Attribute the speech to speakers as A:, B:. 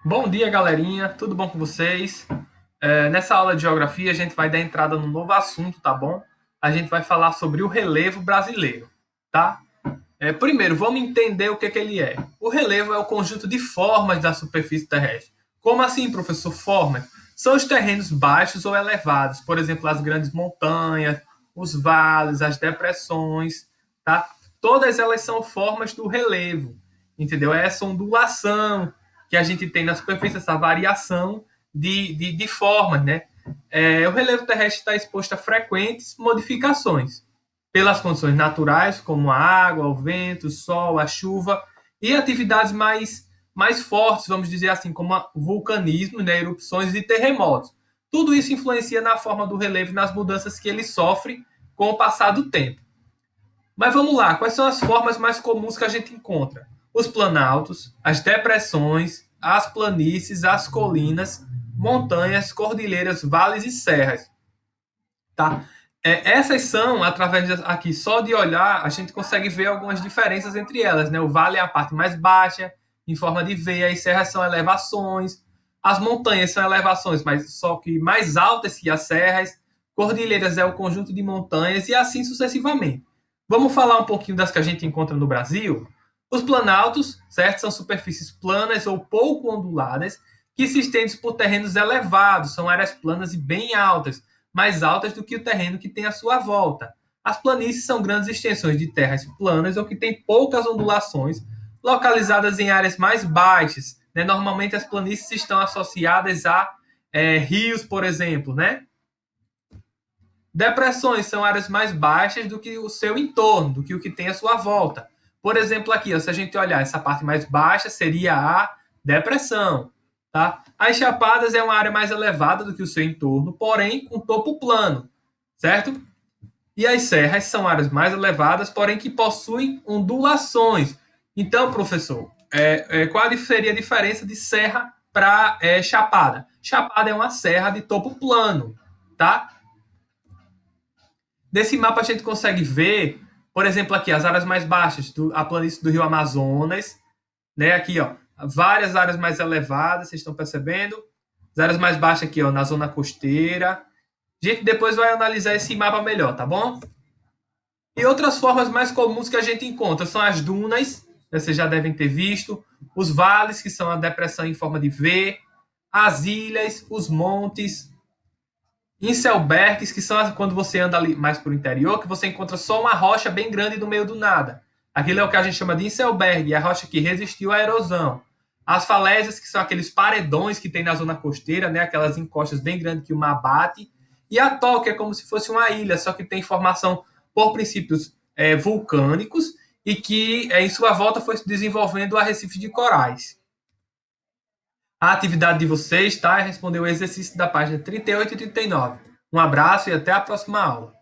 A: Bom dia, galerinha. Tudo bom com vocês? Nessa aula de geografia, a gente vai dar entrada num novo assunto, tá bom? A gente vai falar sobre o relevo brasileiro, tá? Primeiro, vamos entender o que ele é. O relevo é o conjunto de formas da superfície terrestre. Como assim, professor? Formas? São os terrenos baixos ou elevados, por exemplo, as grandes montanhas, os vales, as depressões, tá? Todas elas são formas do relevo, entendeu? É essa ondulação que a gente tem na superfície, essa variação de formas, né? O relevo terrestre está exposto a frequentes modificações pelas condições naturais, como a água, o vento, o sol, a chuva, e atividades mais fortes, vamos dizer assim, como o vulcanismo, né, erupções e terremotos. Tudo isso influencia na forma do relevo e nas mudanças que ele sofre com o passar do tempo. Mas vamos lá, quais são as formas mais comuns que a gente encontra? Os planaltos, as depressões, as planícies, as colinas, montanhas, cordilheiras, vales e serras. Tá? Essas são, através aqui só de olhar, a gente consegue ver algumas diferenças entre elas. Né? O vale é a parte mais baixa, em forma de V, as serras são elevações, as montanhas são elevações, mas só que mais altas que as serras, cordilheiras é o conjunto de montanhas e assim sucessivamente. Vamos falar um pouquinho das que a gente encontra no Brasil? Os planaltos, certo? São superfícies planas ou pouco onduladas que se estendem por terrenos elevados, são áreas planas e bem altas, mais altas do que o terreno que tem à sua volta. As planícies são grandes extensões de terras planas ou que têm poucas ondulações, localizadas em áreas mais baixas. Né? Normalmente as planícies estão associadas a rios, por exemplo. Né? Depressões são áreas mais baixas do que o seu entorno, do que o que tem à sua volta. Por exemplo, aqui, ó, se a gente olhar essa parte mais baixa, seria a depressão. Tá? As chapadas é uma área mais elevada do que o seu entorno, porém com topo plano, certo? E as serras são áreas mais elevadas, porém que possuem ondulações. Então, professor, qual seria a diferença de serra para chapada? Chapada é uma serra de topo plano, tá? Desse mapa a gente consegue ver, por exemplo, aqui as áreas mais baixas, a planície do Rio Amazonas, né? Aqui, ó, várias áreas mais elevadas, vocês estão percebendo? As áreas mais baixas aqui, ó, na zona costeira. A gente depois vai analisar esse mapa melhor, tá bom? E outras formas mais comuns que a gente encontra são as dunas, vocês já devem ter visto, os vales, que são a depressão em forma de V, as ilhas, os montes, inselbergs, que são quando você anda ali mais para o interior, que você encontra só uma rocha bem grande no meio do nada. Aquilo é o que a gente chama de inselberg, é a rocha que resistiu à erosão. As falésias, que são aqueles paredões que tem na zona costeira, né, aquelas encostas bem grandes que o mar bate. E a que é como se fosse uma ilha, só que tem formação por princípios vulcânicos e que em sua volta foi se desenvolvendo arrecifes de corais. A atividade de vocês, tá? É responder o exercício da página 38 e 39. Um abraço e até a próxima aula.